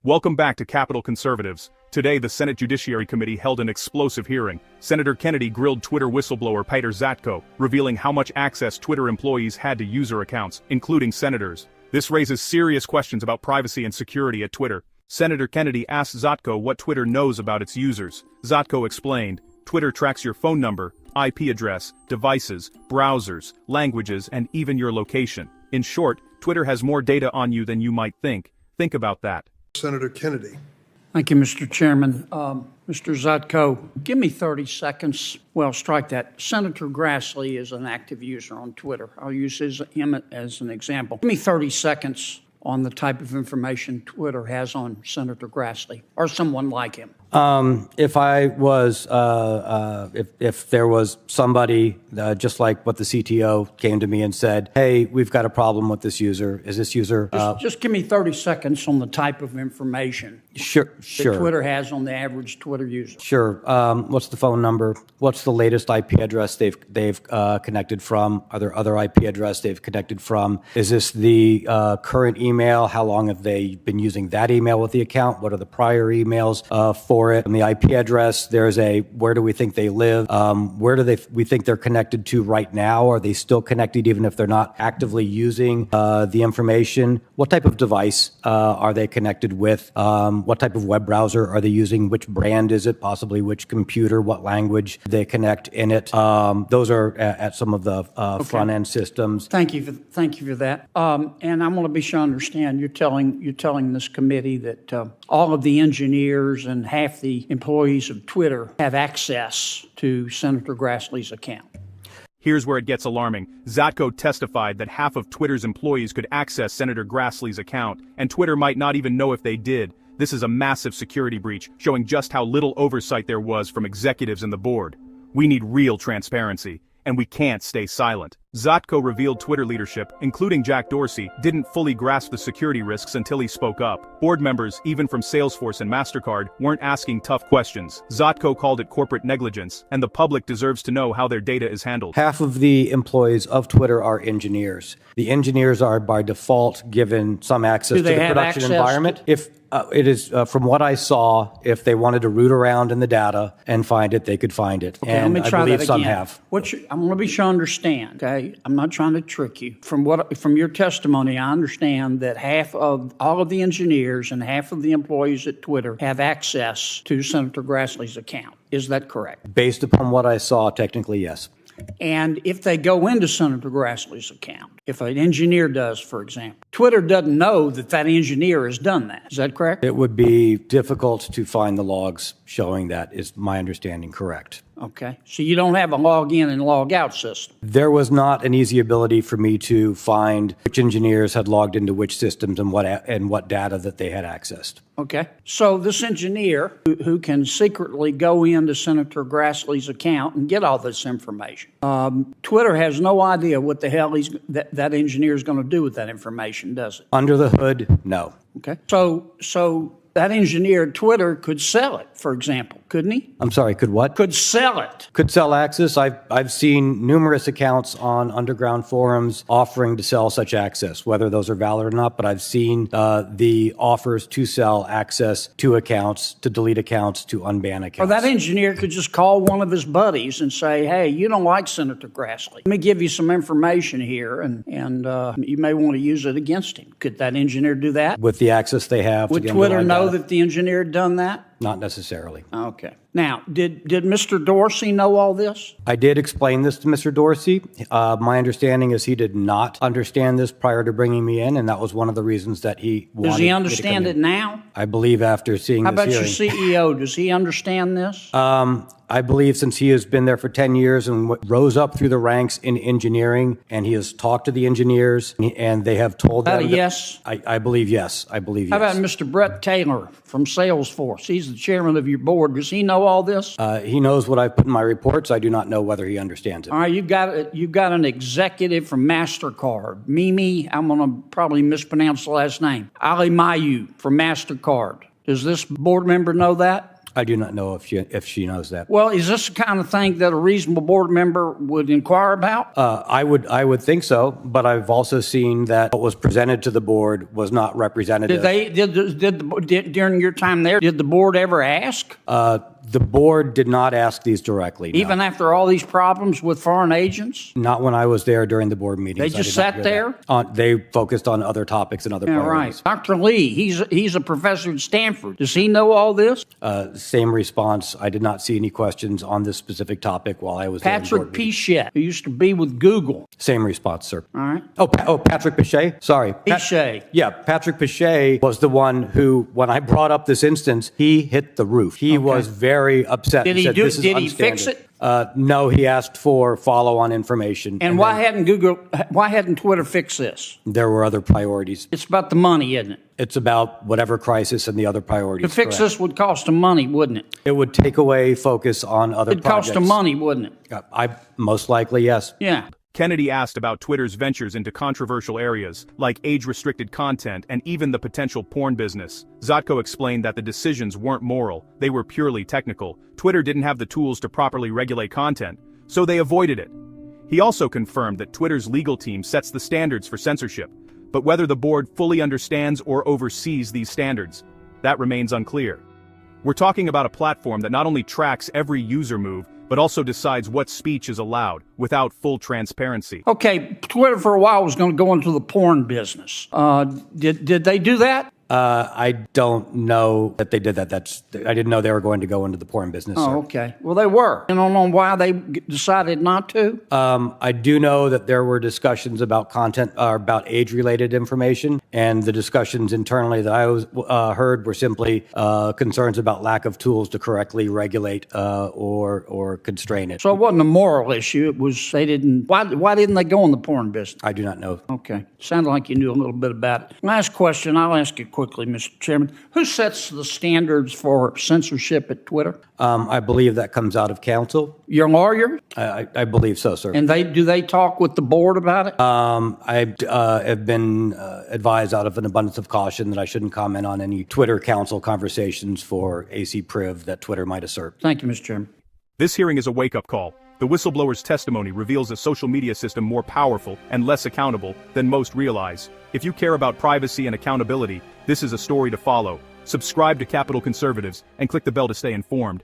Welcome back to Capitol Conservatives. Today the Senate Judiciary Committee held an explosive hearing. Senator Kennedy grilled Twitter whistleblower Peter Zatko, revealing how much access Twitter employees had to user accounts, including senators. This raises serious questions about privacy and security at Twitter. Senator Kennedy asked Zatko what Twitter knows about its users. Zatko explained, Twitter tracks your phone number, IP address, devices, browsers, languages, and even your location. In short, Twitter has more data on you than you might think. Think about that. Senator Kennedy. Thank you, Mr. Chairman. Mr. Zatko, give me 30 seconds. Well, strike that. Senator Grassley is an active user on Twitter. I'll use him as an example. Give me 30 seconds on the type of information Twitter has on Senator Grassley or someone like him. If I was, if there was somebody, just like what the CTO came to me and said, hey, we've got a problem with this user. Is this user? Just give me 30 seconds on the type of information Sure. that Twitter has on the average Twitter user. Sure. What's the phone number? What's the latest IP address they've connected from? Are there other IP address they've connected from? Is this the current email? How long have they been using that email with the account? What are the prior emails for it? And the IP address, there's a where do we think they live? Where do we think they're connected to right now? Are they still connected even if they're not actively using the information? What type of device are they connected with? What type of web browser are they using? Which brand is it? Possibly which computer? What language they connect in it? Those are at some of the front end systems. Thank you for that. And I want to be sure I understand. You're telling this committee that all of the engineers and half the employees of Twitter have access to Senator Grassley's account. Here's where it gets alarming. Zatko testified that half of Twitter's employees could access Senator Grassley's account, and Twitter might not even know if they did. This is a massive security breach, showing just how little oversight there was from executives and the board. We need real transparency, and we can't stay silent. Zatko revealed Twitter leadership, including Jack Dorsey, didn't fully grasp the security risks until he spoke up. Board members, even from Salesforce and MasterCard, weren't asking tough questions. Zatko called it corporate negligence, and the public deserves to know how their data is handled. Half of the employees of Twitter are engineers. The engineers are by default given some access to the production environment. If it is, from what I saw, if they wanted to root around in the data and find it, they could find it. Okay, and let me try I believe that some again. have. I'm going to be sure I understand, okay? I'm not trying to trick you. From your testimony, I understand that half of all of the engineers and half of the employees at Twitter have access to Senator Grassley's account. Is that correct? Based upon what I saw, technically, yes. And if they go into Senator Grassley's account, if an engineer does, for example, Twitter doesn't know that that engineer has done that. Is that correct? It would be difficult to find the logs showing that, is my understanding correct. Okay. So you don't have a log in and log out system. There was not an easy ability for me to find which engineers had logged into which systems and what data that they had accessed. Okay. So this engineer who can secretly go into Senator Grassley's account and get all this information, Twitter has no idea what the hell that engineer is going to do with that information, does it? Under the hood, no. Okay. So that engineer at Twitter could sell it, for example, couldn't he? I'm sorry, could what? Could sell it. Could sell access. I've seen numerous accounts on underground forums offering to sell such access, whether those are valid or not, but I've seen the offers to sell access to accounts, to delete accounts, to unban accounts. Or that engineer could just call one of his buddies and say, hey, you don't like Senator Grassley. Let me give you some information here, and you may want to use it against him. Could that engineer do that? With the access they have. Would Twitter know that the engineer had done that? Not necessarily. Okay. Now, did Mr. Dorsey know all this? I did explain this to Mr. Dorsey. My understanding is he did not understand this prior to bringing me in, and that was one of the reasons that he wanted. Does he understand it now? I believe after seeing this hearing. How about your CEO? Does he understand this? I believe since he has been there for 10 years and rose up through the ranks in engineering, and he has talked to the engineers, and they have told them. Yes? I believe yes. I believe yes. How about Mr. Brett Taylor from Salesforce? He's the chairman of your board. Does he know all this? He knows what I put in my reports. I do not know whether he understands it. All right, you've got an executive from MasterCard, Mimi, I'm going to probably mispronounce the last name, Ali Mayu from MasterCard. Does this board member know that? I do not know if she knows that. Well, is this the kind of thing that a reasonable board member would inquire about? I would think so, but I've also seen that what was presented to the board was not representative. During your time there, did the board ever ask? The board did not ask these directly. No. Even after all these problems with foreign agents? Not when I was there during the board meetings. They just sat there? They focused on other topics and other priorities. Right. Dr. Lee, he's a professor at Stanford. Does he know all this? Same response. I did not see any questions on this specific topic while I was there. Patrick Pichette, who used to be with Google. Same response, sir. All right. Patrick Pichette? Sorry. Pichette. Yeah, Patrick Pichette was the one who, when I brought up this instance, he hit the roof. He was very upset. Did he fix it? No, he asked for follow-on information. And why hadn't Twitter fixed this? There were other priorities. It's about the money, isn't it? It's about whatever crisis and the other priorities. To fix this would cost them money, wouldn't it? It would take away focus on other projects. It'd cost them money, wouldn't it? Most likely, yes. Yeah. Kennedy asked about Twitter's ventures into controversial areas, like age-restricted content and even the potential porn business. Zotko explained that the decisions weren't moral, they were purely technical. Twitter didn't have the tools to properly regulate content, so they avoided it. He also confirmed that Twitter's legal team sets the standards for censorship, but whether the board fully understands or oversees these standards, that remains unclear. We're talking about a platform that not only tracks every user move, but also decides what speech is allowed, without full transparency. Okay, Twitter for a while was going to go into the porn business. Did they do that? I don't know that they did that. I didn't know they were going to go into the porn business. Oh, okay. Well, they were. I don't know why they decided not to. I do know that there were discussions about content, about age-related information, and the discussions internally that I heard were simply concerns about lack of tools to correctly regulate or constrain it. So it wasn't a moral issue. It was they didn't. Why didn't they go in the porn business? I do not know. Okay. Sounded like you knew a little bit about it. Last question. I'll ask you quickly, Mr. Chairman. Who sets the standards for censorship at Twitter? I believe that comes out of council. Your lawyer? I believe so, sir. And do they talk with the board about it? I have been advised out of an abundance of caution that I shouldn't comment on any Twitter council conversations for AC Priv that Twitter might assert. Thank you, Mr. Chairman. This hearing is a wake-up call. The whistleblower's testimony reveals a social media system more powerful and less accountable than most realize. If you care about privacy and accountability, this is a story to follow. Subscribe to Capital Conservatives and click the bell to stay informed.